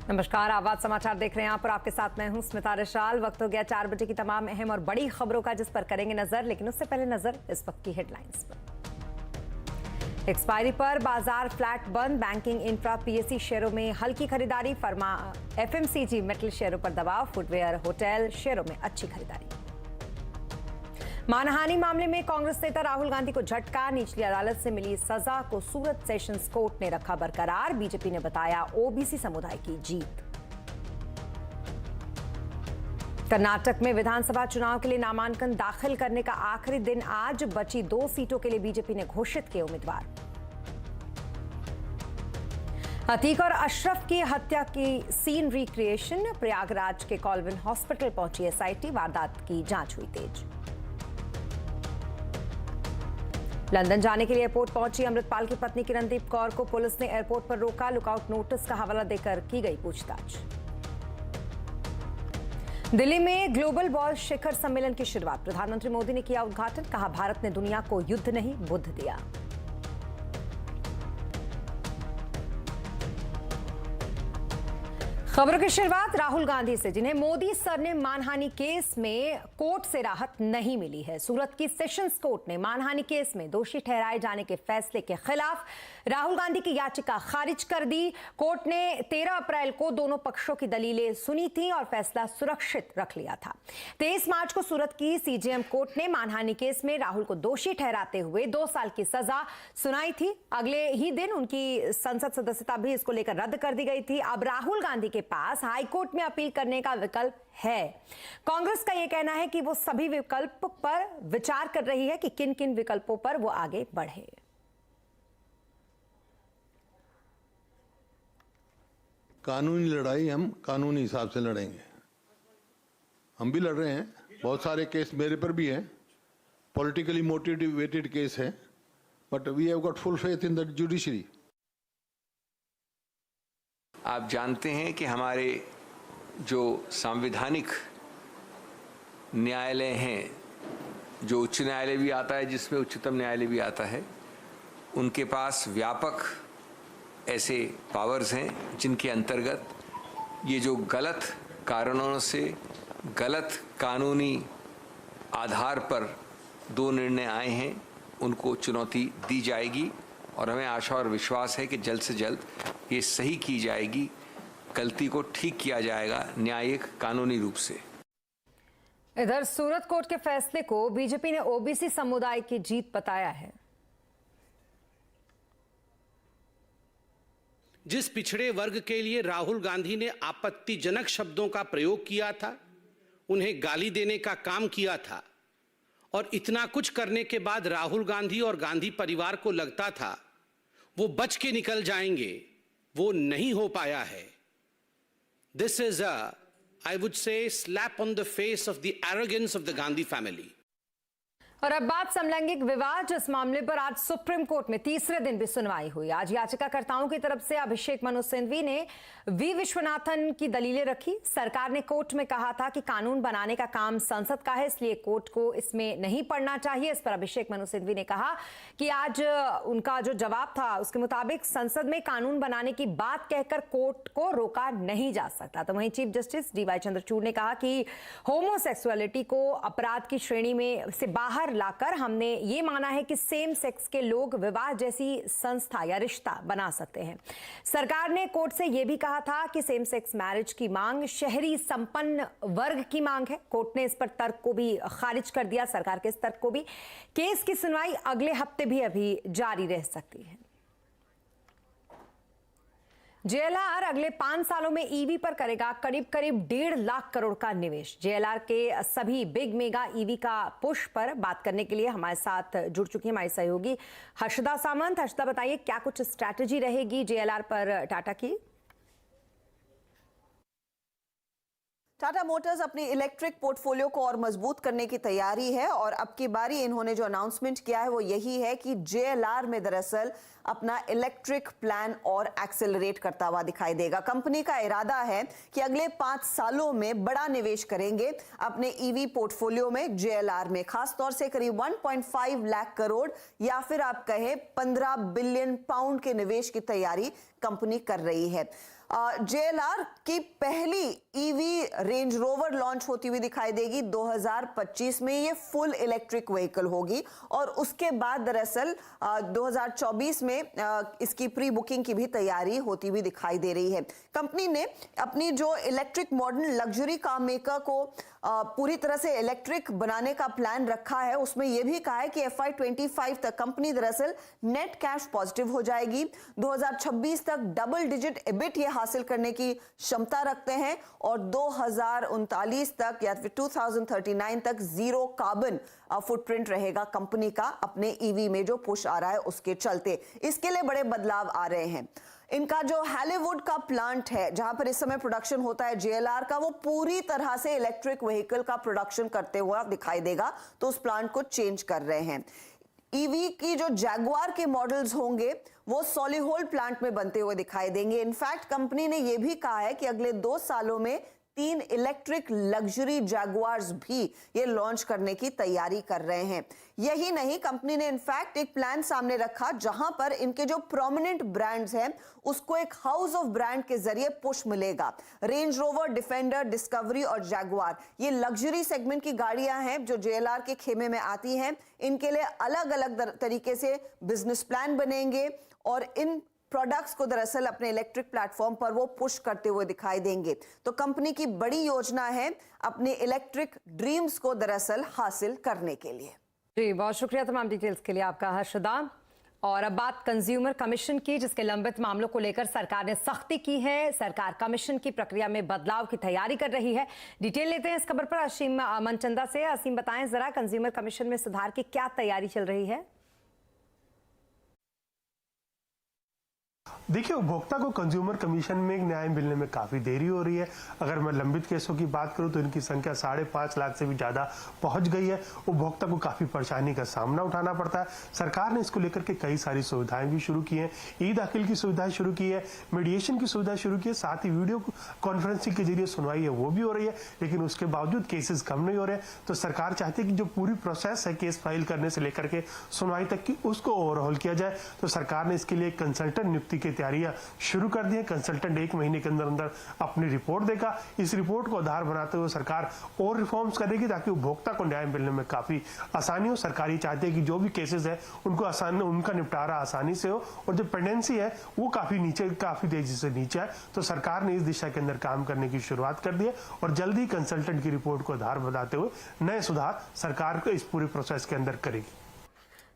नमस्कार, आवाज समाचार देख रहे हैं आप और आपके साथ मैं हूं स्मिता रिशाल। वक्त हो गया 4 बजे की तमाम अहम और बड़ी खबरों का, जिस पर करेंगे नजर। लेकिन उससे पहले नजर इस वक्त की हेडलाइंस पर। एक्सपायरी पर बाजार फ्लैट बंद, बैंकिंग, इंफ्रा, पीएससी शेयरों में हल्की खरीदारी, फर्मा एफएमसीजी मेटल शेयरों पर दबाव, फुटवेयर, होटल शेयरों में अच्छी खरीदारी। मानहानि मामले में कांग्रेस नेता राहुल गांधी को झटका, निचली अदालत से मिली सजा को सूरत सेशंस कोर्ट ने रखा बरकरार, बीजेपी ने बताया ओबीसी समुदाय की जीत। कर्नाटक में विधानसभा चुनाव के लिए नामांकन दाखिल करने का आखिरी दिन आज, बची 2 सीटों के लिए बीजेपी ने घोषित किए उम्मीदवार। अतीक और अशरफ की हत्या की सीन रिक्रिएशन, प्रयागराज के कॉलविन हॉस्पिटल पहुंची एसआईटी, वारदात की जांच हुई तेज। लंदन जाने के लिए एयरपोर्ट पहुंची अमृतपाल की पत्नी किरणदीप कौर को पुलिस ने एयरपोर्ट पर रोका, लुकआउट नोटिस का हवाला देकर की गई पूछताछ। दिल्ली में ग्लोबल बॉल शिखर सम्मेलन की शुरुआत, प्रधानमंत्री मोदी ने किया उद्घाटन, कहा भारत ने दुनिया को युद्ध नहीं बुद्ध दिया। खबरों की शुरुआत राहुल गांधी से, जिन्हें मोदी सर ने मानहानि केस में कोर्ट से राहत नहीं मिली है। सूरत की सेशंस कोर्ट ने मानहानि केस में दोषी ठहराए जाने के फैसले के खिलाफ राहुल गांधी की याचिका खारिज कर दी। कोर्ट ने 13 अप्रैल को दोनों पक्षों की दलीलें सुनी थी और फैसला सुरक्षित रख लिया था। 23 मार्च को सूरत की सीजेएम कोर्ट ने मानहानि केस में राहुल को दोषी ठहराते हुए 2 साल की सजा सुनाई थी। अगले ही दिन उनकी संसद सदस्यता भी इसको लेकर रद्द कर दी गई थी। अब राहुल गांधी के पास हाईकोर्ट में अपील करने का विकल्प है। कांग्रेस का यह कहना है कि वो सभी विकल्प पर विचार कर रही है कि किन किन विकल्पों पर वो आगे बढ़े। कानूनी लड़ाई हम कानूनी हिसाब से लड़ेंगे। हम भी लड़ रहे हैं, बहुत सारे केस मेरे पर भी हैं, पॉलिटिकली मोटिवेटेड केस है, but we have got full faith in the judiciary. आप जानते हैं कि हमारे जो संवैधानिक न्यायालय हैं, जो उच्च न्यायालय भी आता है, जिसमें उच्चतम न्यायालय भी आता है, उनके पास व्यापक ऐसे पावर्स हैं जिनके अंतर्गत ये जो गलत कारणों से गलत कानूनी आधार पर 2 निर्णय आए हैं, उनको चुनौती दी जाएगी और हमें आशा और विश्वास है कि जल्द से जल्द ये सही की जाएगी, गलती को ठीक किया जाएगा न्यायिक कानूनी रूप से। इधर सूरत कोर्ट के फैसले को बीजेपी ने ओबीसी समुदाय की जीत बताया है। जिस पिछड़े वर्ग के लिए राहुल गांधी ने आपत्तिजनक शब्दों का प्रयोग किया था, उन्हें गाली देने का काम किया था, और इतना कुछ करने के बाद राहुल गांधी और गांधी परिवार को लगता था वो बच के निकल जाएंगे, वो नहीं हो पाया है। This is I would say slap on the face of the arrogance of the Gandhi family. और अब बात समलैंगिक विवाद, इस मामले पर आज सुप्रीम कोर्ट में तीसरे दिन भी सुनवाई हुई। आज याचिकाकर्ताओं की तरफ से अभिषेक मनु सिंघवी ने वी विश्वनाथन की दलीलें रखी। सरकार ने कोर्ट में कहा था कि कानून बनाने का काम संसद का है, इसलिए कोर्ट को इसमें नहीं पड़ना चाहिए। इस पर अभिषेक मनु सिंघवी ने कहा कि आज उनका जो जवाब था उसके मुताबिक संसद में कानून बनाने की बात कहकर कोर्ट को रोका नहीं जा सकता। तो वहीं चीफ जस्टिस डीवाई चंद्रचूड़ ने कहा कि होमोसेक्सुअलिटी को अपराध की श्रेणी में से बाहर लाकर हमने ये माना है कि सेम सेक्स के लोग विवाह जैसी संस्था या रिश्ता बना सकते हैं। सरकार ने कोर्ट से यह भी कहा था कि सेम सेक्स मैरिज की मांग शहरी संपन्न वर्ग की मांग है। कोर्ट ने इस पर तर्क को भी खारिज कर दिया, सरकार के इस तर्क को भी। केस की सुनवाई अगले हफ्ते भी अभी जारी रह सकती है। जेएलआर अगले 5 सालों में ईवी पर करेगा करीब 1.5 लाख करोड़ का निवेश। जेएलआर के सभी बिग मेगा ईवी का पुश पर बात करने के लिए हमारे साथ जुड़ चुकी है हमारी सहयोगी हर्षदा सामंत। हर्षदा, बताइए क्या कुछ स्ट्रैटेजी रहेगी जेएलआर पर टाटा की? टाटा मोटर्स अपनी इलेक्ट्रिक पोर्टफोलियो को और मजबूत करने की तैयारी है और अब की बारी इन्होंने जो अनाउंसमेंट किया है वो यही है कि जेएलआर में दरअसल अपना इलेक्ट्रिक प्लान और एक्सेलरेट करता हुआ दिखाई देगा। कंपनी का इरादा है कि अगले 5 सालों में बड़ा निवेश करेंगे अपने ईवी पोर्टफोलियो में, जेएलआर में, खासतौर से करीब 1.5 लाख करोड़ या फिर आप कहें 15 बिलियन पाउंड के निवेश की तैयारी कंपनी कर रही है। JLR की पहली ईवी रेंज रोवर लॉन्च होती हुई दिखाई देगी 2025 में। ये फुल इलेक्ट्रिक व्हीकल होगी और उसके बाद दरअसल 2024 में इसकी प्री बुकिंग की भी तैयारी होती हुई दिखाई दे रही है। कंपनी ने अपनी जो electric modern luxury car maker को पूरी तरह से इलेक्ट्रिक बनाने का प्लान रखा है। उसमें यह भी कहा है कि FY25 तक कंपनी दरअसल नेट कैश पॉजिटिव हो जाएगी। 2026 तक डबल डिजिट EBIT ये हासिल करने की क्षमता रखते हैं और 2039 तक या फिर 2039 तक जीरो कार्बन फुटप्रिंट रहेगा कंपनी का अपने ईवी में जो पुश आ रहा है उसके चलते। इसके लिए बड़े बदलाव आ रहे हैं। इनका जो हैलीवुड का प्लांट है जहां पर इस समय प्रोडक्शन होता है JLR का, वो पूरी तरह से इलेक्ट्रिक व्हीकल का प्रोडक्शन करते हुए दिखाई देगा, तो उस प्लांट को चेंज कर रहे हैं। ईवी की जो जैगुआर के मॉडल्स होंगे वो सॉलिहोल्ड प्लांट में बनते हुए दिखाई देंगे। इनफैक्ट कंपनी ने यह भी कहा है कि अगले 2 सालों में 3 इलेक्ट्रिक लग्जरी जैगुआर्स भी ये लॉन्च करने की तैयारी कर रहे हैं। यही नहीं, कंपनी ने इनफैक्ट एक प्लान सामने रखा जहां पर इनके जो प्रोमिनेंट ब्रांड्स हैं उसको एक हाउस ऑफ ब्रांड के जरिए पुश मिलेगा। रेंज रोवर, डिफेंडर, डिस्कवरी और जैगुआर ये लग्जरी सेगमेंट की गाड़ियां हैं जो JLR के खेमे में आती हैं। इनके लिए अलग अलग तरीके से बिजनेस प्लान बनेंगे और इन प्रोडक्ट्स को दरअसल अपने इलेक्ट्रिक प्लेटफॉर्म पर वो पुश करते हुए दिखाई देंगे। तो कंपनी की बड़ी योजना है अपने इलेक्ट्रिक ड्रीम्स को दरअसल हासिल करने के लिए। जी, बहुत शुक्रिया तमाम डिटेल्स के लिए आपका हर्षदा। और अब बात कंज्यूमर कमीशन की, जिसके लंबित मामलों को लेकर सरकार ने सख्ती की है। सरकार कमीशन की प्रक्रिया में बदलाव की तैयारी कर रही है। डिटेल लेते हैं इस खबर पर असीम मनचंदा से। असीम, बताएं जरा कंज्यूमर कमीशन में सुधार की क्या तैयारी चल रही है? देखिए, उपभोक्ता को कंज्यूमर कमीशन में एक न्याय मिलने में काफ़ी देरी हो रही है। अगर मैं लंबित केसों की बात करूं तो इनकी संख्या 5.5 लाख से भी ज़्यादा पहुंच गई है। उपभोक्ता को काफ़ी परेशानी का सामना उठाना पड़ता है। सरकार ने इसको लेकर के कई सारी सुविधाएं भी शुरू की हैं। ई-दाखिल की सुविधाएं शुरू की है, मीडिएशन की सुविधा शुरू की है, साथ ही वीडियो कॉन्फ्रेंसिंग के जरिए सुनवाई है वो भी हो रही है। लेकिन उसके बावजूद केसेस कम नहीं हो रहे। तो सरकार चाहती है कि जो पूरी प्रोसेस है केस फाइल करने से लेकर के सुनवाई तक की, उसको ओवरऑल किया जाए। तो सरकार ने इसके लिए कंसल्टेंट नियुक्ति की तैयारियां शुरू कर दी है। कंसल्टेंट 1 महीने के अंदर अंदर अपनी रिपोर्ट देगा। इस रिपोर्ट को आधार बनाते हुए सरकार और रिफॉर्म्स करेगी ताकि उपभोक्ता को न्याय मिलने में काफी आसानी हो। सरकार ये चाहती है कि जो भी केसेस है उनका निपटारा आसानी से हो और जो पेंडेंसी है वो काफी तेजी से नीचे है। तो सरकार ने इस दिशा के अंदर काम करने की शुरुआत कर दी है और जल्दी कंसल्टेंट की रिपोर्ट को आधार बनाते हुए नए सुधार सरकार को इस पूरे प्रोसेस के अंदर करेगी।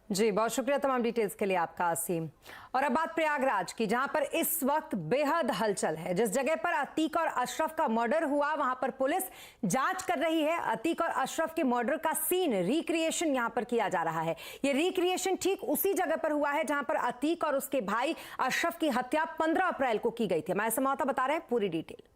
जी, बहुत शुक्रिया तमाम डिटेल्स के लिए आपका असीम। और अब बात प्रयागराज की, जहां पर इस वक्त बेहद हलचल है। जिस जगह पर अतीक और अशरफ का मर्डर हुआ वहां पर पुलिस जांच कर रही है। अतीक और अशरफ के मर्डर का सीन रिक्रिएशन यहां पर किया जा रहा है। ये रिक्रिएशन ठीक उसी जगह पर हुआ है जहां पर अतीक और उसके भाई अशरफ की हत्या 15 अप्रैल को की गई थी। हमारे संवाददाता बता रहे हैं पूरी डिटेल।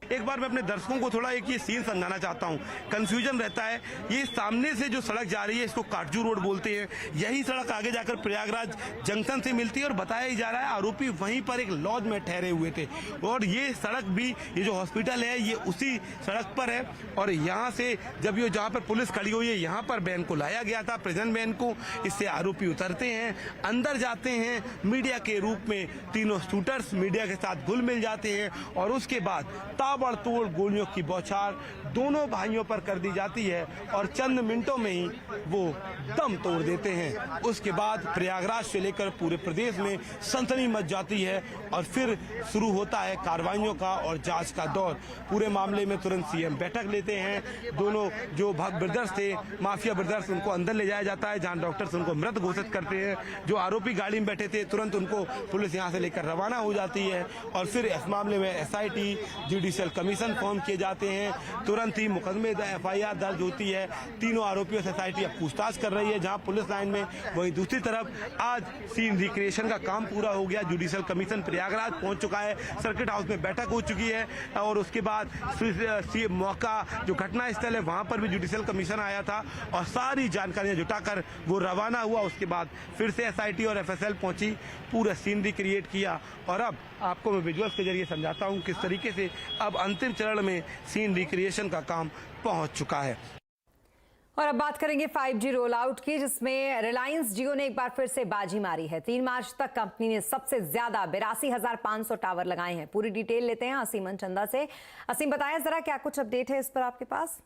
एक बार मैं अपने दर्शकों को थोड़ा एक ये सीन समझाना चाहता हूँ। कंफ्यूजन रहता है, ये सामने से जो सड़क जा रही है इसको काटजू रोड बोलते हैं। यही सड़क आगे जाकर प्रयागराज जंक्शन से मिलती है और बताया जा रहा है आरोपी वहीं पर एक लॉज में ठहरे हुए थे। और ये सड़क भी, ये जो हॉस्पिटल है ये उसी सड़क पर है। और यहाँ से जब ये जहाँ पर पुलिस खड़ी हुई है यहाँ पर बहन को लाया गया था, प्रेजेंट बहन को। इससे आरोपी उतरते हैं, अंदर जाते हैं। मीडिया के रूप में तीनों शूटर्स मीडिया के साथ घुल मिल जाते हैं और उसके बाद ताबड़तोड़ गोलियों की बौछार दोनों भाइयों पर कर दी जाती है और चंद मिनटों में ही वो दम तोड़ देते हैं। उसके बाद प्रयागराज से लेकर पूरे प्रदेश में सनसनी मच जाती है और फिर शुरू होता है कार्रवाइयों का और जांच का दौर। पूरे मामले में तुरंत सीएम बैठक लेते हैं। दोनों जो ब्रदर्स थे, माफिया ब्रदर्स, उनको अंदर ले जाया जाता है जहां डॉक्टर्स उनको मृत घोषित करते हैं। जो आरोपी गाड़ी में बैठे थे तुरंत उनको पुलिस यहां से लेकर रवाना हो जाती है और फिर इस मामले में SIT, जुडिशियल कमीशन फॉर्म किए जाते हैं। तुरंत ही मुकदमे FIR दर्ज होती है। तीनों आरोपियों से SIT अब पूछताछ कर रही है जहां पुलिस लाइन में। वहीं दूसरी तरफ आज सीन रिक्रिएशन का काम पूरा हो गया। जुडिशियल कमीशन प्रयागराज पहुंच चुका है, सर्किट हाउस में बैठक हो चुकी है और उसके बाद मौका जो घटना स्थल है वहां पर भी जुडिशियल कमीशन आया था और सारी जानकारियां जुटाकर वो रवाना हुआ। उसके बाद फिर से SIT और FSL पहुंची, पूरा सीन रिक्रिएट किया और अब आपको मैं विजुअल्स के जरिए समझाता हूं किस तरीके से अब अंतिम चरण में सीन रिक्रिएशन का काम पहुंच चुका है। और अब बात करेंगे 5G रोल आउट की, जिसमें रिलायंस जियो ने एक बार फिर से बाजी मारी है। 3 मार्च तक कंपनी ने सबसे ज्यादा 82,500 टावर लगाए हैं। पूरी डिटेल लेते हैं असीम चंदा से। असीम, बताएं जरा क्या कुछ अपडेट है इस पर आपके पास?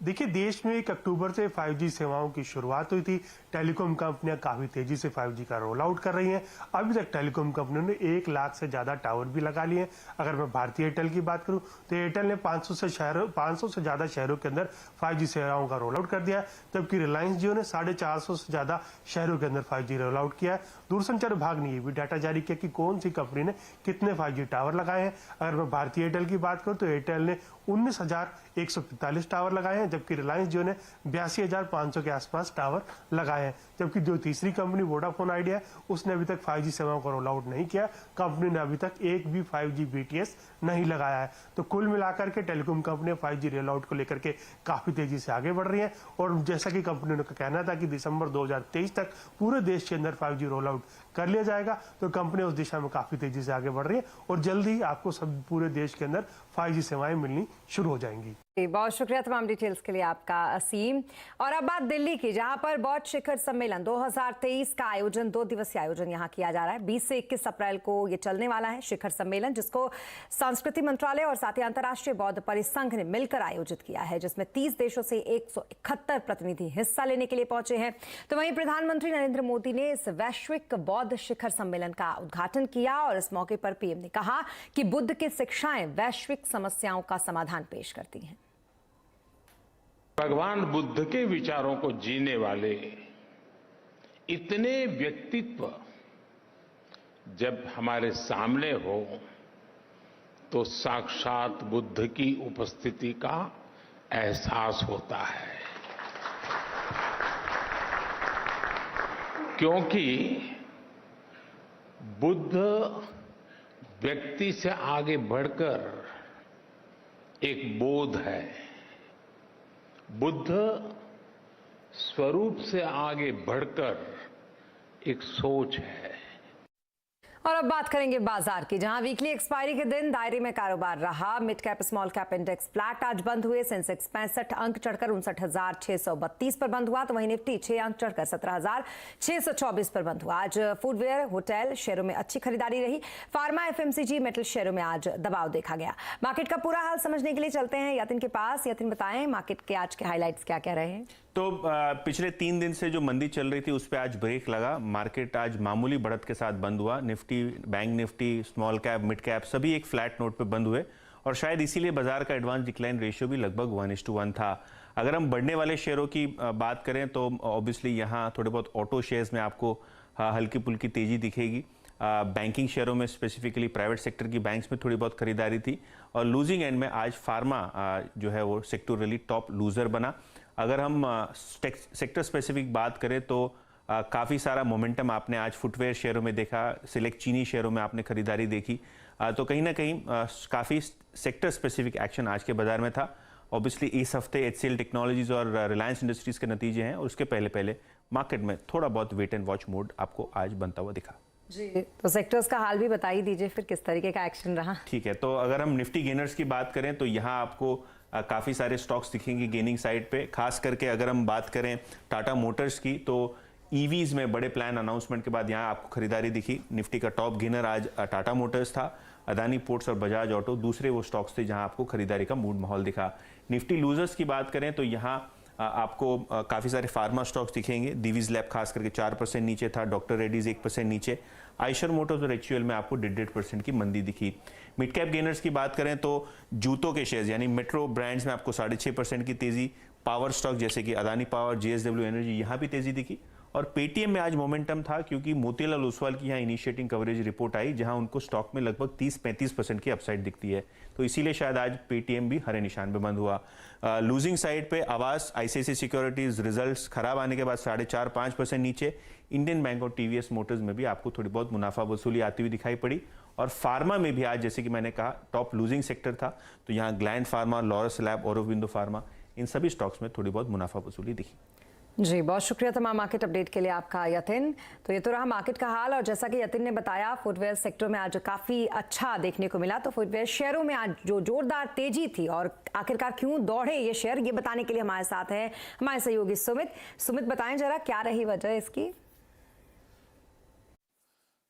देखिए, देश में 1 अक्टूबर से 5G सेवाओं की शुरुआत हुई थी। टेलीकॉम कंपनियां काफी तेजी से 5G का रोल आउट कर रही हैं। अभी तक टेलीकॉम कंपनियों ने 1 लाख से ज्यादा टावर भी लगा लिए हैं। अगर मैं भारतीय एयरटेल की बात करूं तो एयरटेल ने 500 से ज्यादा शहरों के अंदर 5G सेवाओं का रोल आउट कर दिया है, जबकि रिलायंस जियो ने 450 से ज्यादा शहरों के अंदर 5G रोल आउट किया है। दूरसंचार विभाग ने ये भी डाटा जारी किया कि कौन सी कंपनी ने कितने 5G टावर लगाए हैं। अगर मैं भारतीय एयरटेल की बात करूं तो एयरटेल ने 19,145 टावर लगाए हैं, जबकि रिलायंस जियो ने 82,500 के आसपास टावर लगाए हैं। जबकि जो तीसरी कंपनी वोडाफोन आइडिया है, उसने अभी तक 5G सेवाओं का रोल आउट नहीं किया। कंपनी ने अभी तक एक भी 5G BTS नहीं लगाया है। तो कुल मिलाकर के टेलीकॉम कंपनियां 5G रोल आउट को लेकर के काफी तेजी से आगे बढ़ रही है। और जैसा कि कंपनी का कहना था कि दिसंबर 2023 तक पूरे देश के अंदर 5G रोल आउट कर लिया जाएगा, तो कंपनी उस दिशा में काफी तेजी से आगे बढ़ रही है और जल्द ही आपको सब पूरे देश के अंदर 5G सेवाएं मिलनी शुरू हो जाएंगी। बहुत शुक्रिया तमाम डिटेल्स के लिए आपका असीम। और अब बात दिल्ली की, जहां पर बौद्ध शिखर सम्मेलन 2023 का आयोजन 2 दिवसीय आयोजन यहां किया जा रहा है। 20 से 21 अप्रैल को ये चलने वाला है शिखर सम्मेलन, जिसको संस्कृति मंत्रालय और साथ ही अंतर्राष्ट्रीय बौद्ध परिसंघ ने मिलकर आयोजित किया है, जिसमें 30 देशों से 171 प्रतिनिधि हिस्सा लेने के लिए पहुंचे हैं। तो वहीं प्रधानमंत्री नरेंद्र मोदी ने इस वैश्विक बौद्ध शिखर सम्मेलन का उद्घाटन किया और इस मौके पर पीएम ने कहा कि बुद्ध की शिक्षाएं वैश्विक समस्याओं का समाधान पेश करती हैं। भगवान बुद्ध के विचारों को जीने वाले इतने व्यक्तित्व जब हमारे सामने हो तो साक्षात बुद्ध की उपस्थिति का एहसास होता है, क्योंकि बुद्ध व्यक्ति से आगे बढ़कर एक बोध है। बुद्ध स्वरूप से आगे बढ़कर एक सोच है। और अब बात करेंगे बाजार की, जहां वीकली एक्सपायरी के दिन दायरे में कारोबार रहा। Mid cap small cap index flat आज बंद हुए। सेंसेक्स 65 अंक चढ़कर 59,632 पर बंद हुआ, तो वहीं निफ्टी 6 अंक चढ़कर 17,624 पर बंद हुआ। आज फूडवेयर होटल शेयरों में अच्छी खरीदारी रही। फार्मा FMCG मेटल शेयरों में आज दबाव देखा गया। मार्केट का पूरा हाल समझने के लिए चलते हैं यतिन के पास। यतिन, बताएं मार्केट के आज के हाईलाइट्स क्या क्या रहे हैं? तो पिछले 3 दिन से जो मंदी चल रही थी उस पर आज ब्रेक लगा। मार्केट आज मामूली बढ़त के साथ बंद हुआ। Nifty, bank Nifty, small cap, mid cap सभी एक फ्लैट नोट पे बंद हुए और शायद इसीलिए बाजार का एडवांस डिक्लाइन रेशियो भी लगभग 1:1 था। अगर हम बढ़ने वाले शेयरों की बात करें तो ऑब्वियसली यहाँ थोड़े बहुत ऑटो शेयर्स में आपको हल्की पुल्की तेजी दिखेगी। बैंकिंग शेयरों में स्पेसिफिकली प्राइवेट सेक्टर की बैंक्स में थोड़ी बहुत खरीदारी थी और लूजिंग एंड में आज फार्मा जो है वो सेक्टोरली टॉप लूजर बना। अगर हम सेक्टर स्पेसिफिक बात करें तो काफ़ी सारा मोमेंटम आपने आज फुटवेयर शेयरों में देखा, सिलेक्ट चीनी शेयरों में आपने खरीदारी देखी। तो कहीं ना कहीं काफ़ी सेक्टर स्पेसिफिक एक्शन आज के बाजार में था। ऑब्वियसली इस हफ्ते HCL टेक्नोलॉजीज और रिलायंस इंडस्ट्रीज के नतीजे हैं और उसके पहले मार्केट में थोड़ा बहुत वेट एंड वॉच मोड आपको आज बनता हुआ दिखा। जी, तो सेक्टर्स का हाल भी बता ही दीजिए फिर, किस तरीके का एक्शन रहा? ठीक है, तो अगर हम निफ्टी गेनर्स की बात करें तो यहाँ आपको काफ़ी सारे स्टॉक्स दिखेंगे गेनिंग साइड पे। खास करके अगर हम बात करें टाटा मोटर्स की तो EVs में बड़े प्लान अनाउंसमेंट के बाद यहाँ आपको खरीदारी दिखी। निफ्टी का टॉप गेनर आज टाटा मोटर्स था। अदानी पोर्ट्स और बजाज ऑटो दूसरे वो स्टॉक्स थे जहाँ आपको खरीदारी का मूड माहौल दिखा। निफ्टी लूजर्स की बात करें तो यहाँ आपको काफ़ी सारे फार्मा स्टॉक्स दिखेंगे। दिवीज लैब खास करके 4% नीचे था, डॉक्टर रेड्डीज 1% नीचे, आयशर मोटर्स और HUL में आपको 1.5% की मंदी दिखी। मिड कैप गेनर्स की बात करें तो जूतों के शेयर्स यानी मेट्रो ब्रांड्स में आपको 6.5% की तेजी। पावर स्टॉक जैसे कि अदानी पावर, JSW एनर्जी यहाँ भी तेजी दिखी। और पेटीएम में आज मोमेंटम था क्योंकि मोतीलाल ओसवाल की यहाँ इनिशिएटिंग कवरेज रिपोर्ट आई जहाँ उनको स्टॉक में लगभग 30-35% की अपसाइड दिखती है, तो इसीलिए शायद आज पेटीएम भी हरे निशान पे बंद हुआ। लूजिंग साइड पे आवास, ICICI सिक्योरिटीज रिजल्ट्स खराब आने के बाद 4.5-5% नीचे। इंडियन बैंक और TVS मोटर्स में भी आपको थोड़ी बहुत मुनाफा वसूली आती हुई दिखाई पड़ी। और फार्मा में भी आज जैसे कि मैंने कहा टॉप लूजिंग सेक्टर था, तो यहाँ ग्लैंड फार्मा, लॉरस लैब, औरोबिंदो फार्मा इन सभी स्टॉक्स में थोड़ी बहुत मुनाफा वसूली दिखी। जी, बहुत शुक्रिया तमाम मार्केट अपडेट के लिए आपका यतिन। तो ये तो रहा मार्केट का हाल, और जैसा कि यतिन ने बताया फुटवेयर सेक्टर में आज काफ़ी अच्छा देखने को मिला। तो फुटवेयर शेयरों में आज जो जोरदार तेजी थी और आखिरकार क्यों दौड़े ये शेयर, ये बताने के लिए हमारे साथ है हमारे सहयोगी सुमित। बताएं जरा क्या रही वजह इसकी।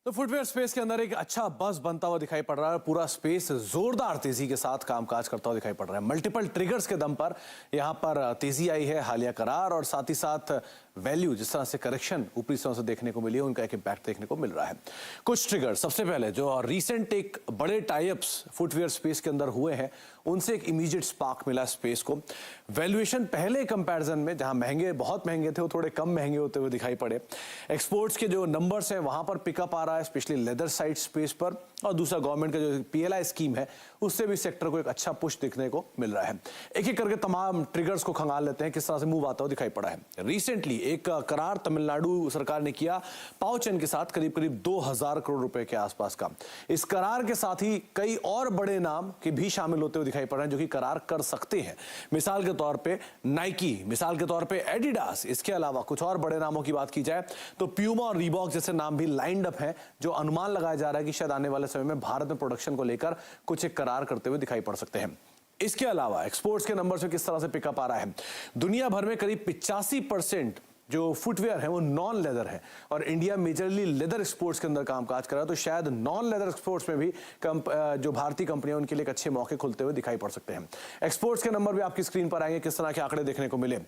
तो फुटवेयर स्पेस के अंदर एक अच्छा बज़ बनता हुआ दिखाई पड़ रहा है। पूरा स्पेस जोरदार तेजी के साथ कामकाज करता हुआ दिखाई पड़ रहा है। मल्टीपल ट्रिगर्स के दम पर यहां पर तेजी आई है, हालिया करार और साथ ही साथ वैल्यू जिस तरह से करेक्शन ऊपरी तरह से देखने को मिली है, उनका एक इम्पैक्ट देखने को मिल रहा है। कुछ ट्रिगर, सबसे पहले जो रीसेंट एक बड़े टाइप्स फुटवेयर स्पेस के अंदर हुए हैं, उनसे एक इमीडिएट स्पार्क मिला स्पेस को। वैल्यूएशन पहले कंपैरिजन में जहां महंगे, बहुत महंगे थे, वो थोड़े कम महंगे होते हुए दिखाई पड़े। एक्सपोर्ट्स के जो नंबर्स हैं वहां पर पिकअप आ रहा है, स्पेशली लेदर साइड स्पेस पर, और दूसरा गवर्नमेंट का जो PLI स्कीम है उससे भी सेक्टर को एक अच्छा पुश देखने को मिल रहा है। एक एक करके तमाम ट्रिगर्स को खंगाल लेते हैं, किस तरह से मूव आता हुआ दिखाई पड़ा है। रिसेंटली एक करार तमिलनाडु सरकार ने किया पाओचेन के साथ, करीब करीब 2000 करोड़ रुपए के आसपास का। इस करार के साथ ही कई और बड़े नाम के भी शामिल होते हुए दिखाई पड़ रहे हैं जो कि करार कर सकते हैं। मिसाल के तौर पे नाइकी, मिसाल के तौर पे एडिडास, इसके अलावा कुछ और बड़े नामों की बात की जाए तो प्यूमा और रीबॉक जैसे नाम भी लाइंड अप हैं, जो अनुमान लगाया जा रहा है कि शायद आने वाले समय में भारत में प्रोडक्शन को लेकर कुछ एक करार करते हुए दिखाई पड़ सकते हैं। इसके अलावा एक्सपोर्ट्स के नंबर से किस तरह से पिकअप आ रहा है। दुनिया भर में करीब 85% जो फुटवेयर है वो नॉन लेदर है, और इंडिया मेजरली लेदर एक्सपोर्ट्स के अंदर कामकाज कर रहा है। तो शायद नॉन लेदर एक्सपोर्ट्स में भी जो भारतीय कंपनियां, उनके लिए एक अच्छे मौके खुलते हुए दिखाई पड़ सकते हैं। एक्सपोर्ट्स के नंबर भी आपकी स्क्रीन पर आएंगे, किस तरह के आंकड़े देखने को मिले।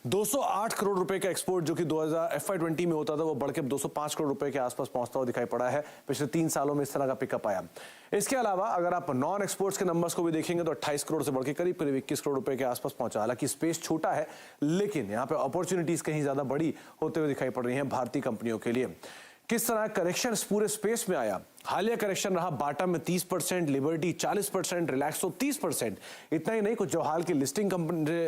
208 करोड़ रुपए का एक्सपोर्ट जो कि FY20 में होता था, वो बढ़ के 205 करोड़ रुपए के आसपास पहुंचता हुआ दिखाई पड़ा है। पिछले 3 सालों में इस तरह का पिकअप आया। इसके अलावा अगर आप नॉन एक्सपोर्ट्स के नंबर्स को भी देखेंगे तो 28 करोड़ से बढ़ के करीब करीब 21 करोड़ रुपए के आसपास पहुंचा। हालांकि स्पेस छोटा है, लेकिन यहाँ पे अपॉर्चुनिटीज कहीं ज्यादा बड़ी होते हुए दिखाई पड़ रही हैं भारतीय कंपनियों के लिए। किस तरह करेक्शन पूरे स्पेस में आया। हालिया करेक्शन रहा बाटा में 30%, लिबर्टी 40%, रिलैक्सो 30%। इतना ही नहीं, कुछ जो हाल की लिस्टिंग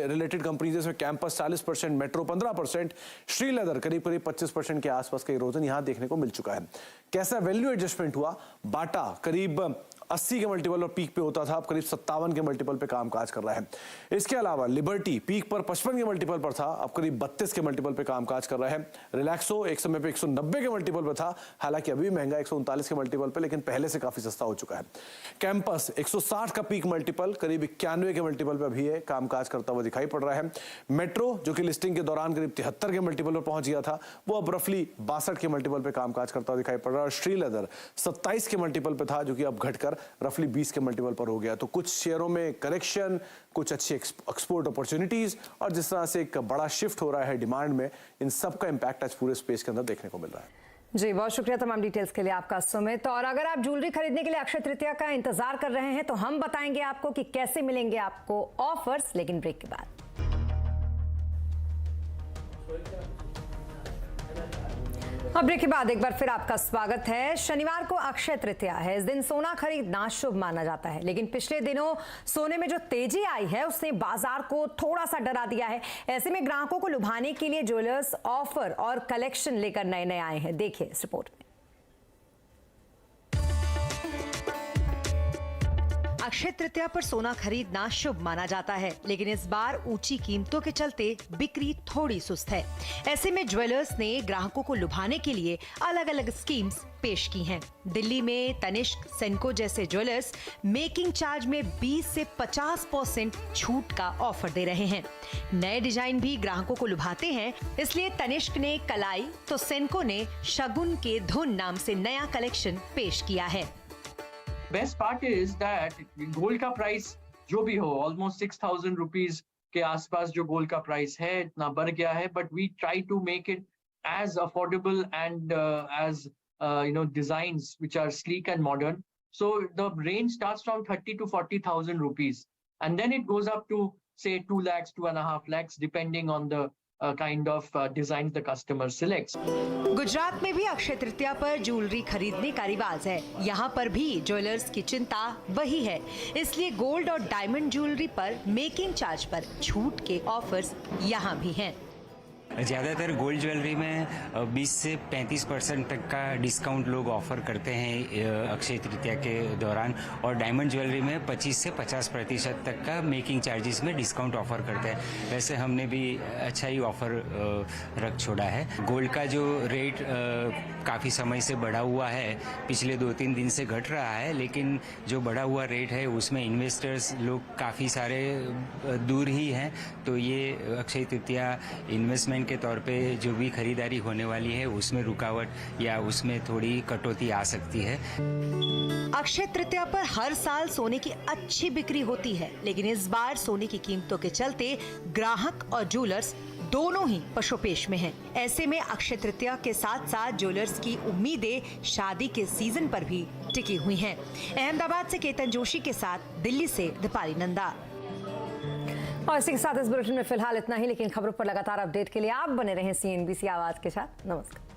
रिलेटेड कंपनीज जैसे कैंपस 40%, मेट्रो 15%, श्री लेदर करीब करीब 25% के आसपास का इरोजन यहां देखने को मिल चुका है। कैसा वैल्यू एडजस्टमेंट हुआ। बाटा करीब 80 के मल्टीपल और पीक पे होता था, अब करीब 57 के मल्टीपल पे कामकाज कर रहा है। इसके अलावा लिबर्टी पीक पर 55 के मल्टीपल पर था, अब करीब 32 के मल्टीपल पे कामकाज कर रहा है। रिलैक्सो एक समय पे 190 के मल्टीपल पर था, हालांकि अभी महंगा 139 के मल्टीपल पे, लेकिन पहले से काफी सस्ता हो चुका है। कैंपस 160 का पीक मल्टीपल, करीब 91 के मल्टीपल पे अभी है कामकाज करता हुआ दिखाई पड़ रहा है। मेट्रो जो कि लिस्टिंग के दौरान करीब 73 के मल्टीपल पर पहुंच गया था, वो अब रफली 62 के मल्टीपल पे कामकाज करता हुआ दिखाई पड़ रहा है। और श्री लेदर 27 के मल्टीपल पे था, जो कि अब घटकर रफली 20 के मल्टीपल पर हो गया। तो कुछ शेयरों में करेक्शन, कुछ अच्छी एक्सपोर्ट अपॉर्चुनिटीज, और जिस तरह से एक बड़ा शिफ्ट हो रहा है डिमांड में, इन सब का इंपैक्ट आज पूरे स्पेस के अंदर देखने को मिल रहा है। जी, बहुत शुक्रिया तमाम डिटेल्स के लिए आपका सुमित। और अगर आप ज्वेलरी खरीदने के लिए अक्षय तृतीया का इंतजार कर रहे हैं तो हम बताएंगे आपको कि कैसे मिलेंगे आपको ऑफर्स, लेकिन ब्रेक के बाद। अब ब्रेक के बाद एक बार फिर आपका स्वागत है। शनिवार को अक्षय तृतीया है। इस दिन सोना खरीदना शुभ माना जाता है, लेकिन पिछले दिनों सोने में जो तेजी आई है उसने बाजार को थोड़ा सा डरा दिया है। ऐसे में ग्राहकों को लुभाने के लिए ज्वेलर्स ऑफर और कलेक्शन लेकर नए नए आए हैं। देखिए इस रिपोर्ट में। अक्षय तृतीया पर सोना खरीदना शुभ माना जाता है, लेकिन इस बार ऊंची कीमतों के चलते बिक्री थोड़ी सुस्त है। ऐसे में ज्वेलर्स ने ग्राहकों को लुभाने के लिए अलग अलग स्कीम्स पेश की हैं। दिल्ली में तनिष्क, सेनको जैसे ज्वेलर्स मेकिंग चार्ज में 20 से 50% छूट का ऑफर दे रहे हैं। नए डिजाइन भी ग्राहकों को लुभाते हैं, इसलिए तनिष्क ने कलाई तो सेनको ने शगुन के धुन नाम से नया कलेक्शन पेश किया है। Best part is that gold का प्राइस जो भी हो, ऑलमोस्ट 6000 रुपीज के आसपास जो गोल्ड का प्राइस है, इतना बढ़ गया है, but we try to make it as affordable and as designs which are sleek and modern. So the range starts from 30 to 40,000 rupees, and then it goes up to say 2 lakhs, 2.5 lakhs, depending on the kind of designs the customer selects. Gujarat में भी अक्षय तृतीया पर jewellery खरीदने का रिवाज है। यहाँ पर भी ज्वेलर्स की चिंता वही है, इसलिए गोल्ड और डायमंड ज्वेलरी पर मेकिंग चार्ज पर छूट के ऑफर्स यहाँ भी हैं। ज़्यादातर गोल्ड ज्वेलरी में 20 से 35% तक का डिस्काउंट लोग ऑफर करते हैं अक्षय तृतीया के दौरान, और डायमंड ज्वेलरी में 25 से 50% तक का मेकिंग चार्जेस में डिस्काउंट ऑफर करते हैं। वैसे हमने भी अच्छा ही ऑफर रख छोड़ा है। गोल्ड का जो रेट काफ़ी समय से बढ़ा हुआ है, पिछले 2-3 दिन से घट रहा है, लेकिन जो बढ़ा हुआ रेट है उसमें इन्वेस्टर्स लोग काफ़ी सारे दूर ही हैं, तो ये अक्षय तृतीया इन्वेस्टमेंट के तौर पे जो भी खरीदारी होने वाली है उसमें रुकावट या उसमें थोड़ी कटौती आ सकती है। अक्षय तृतीया पर हर साल सोने की अच्छी बिक्री होती है, लेकिन इस बार सोने की कीमतों के चलते ग्राहक और ज्वेलर्स दोनों ही पशुपेश में हैं। ऐसे में अक्षय तृतीया के साथ साथ ज्वेलर्स की उम्मीदें शादी के सीजन पर भी टिकी हुई हैं। अहमदाबाद से केतन जोशी के साथ दिल्ली से दीपाली नंदा। और इसी के साथ इस बुलेटिन में फिलहाल इतना ही, लेकिन खबरों पर लगातार अपडेट के लिए आप बने रहें CNBC आवाज के साथ। नमस्कार।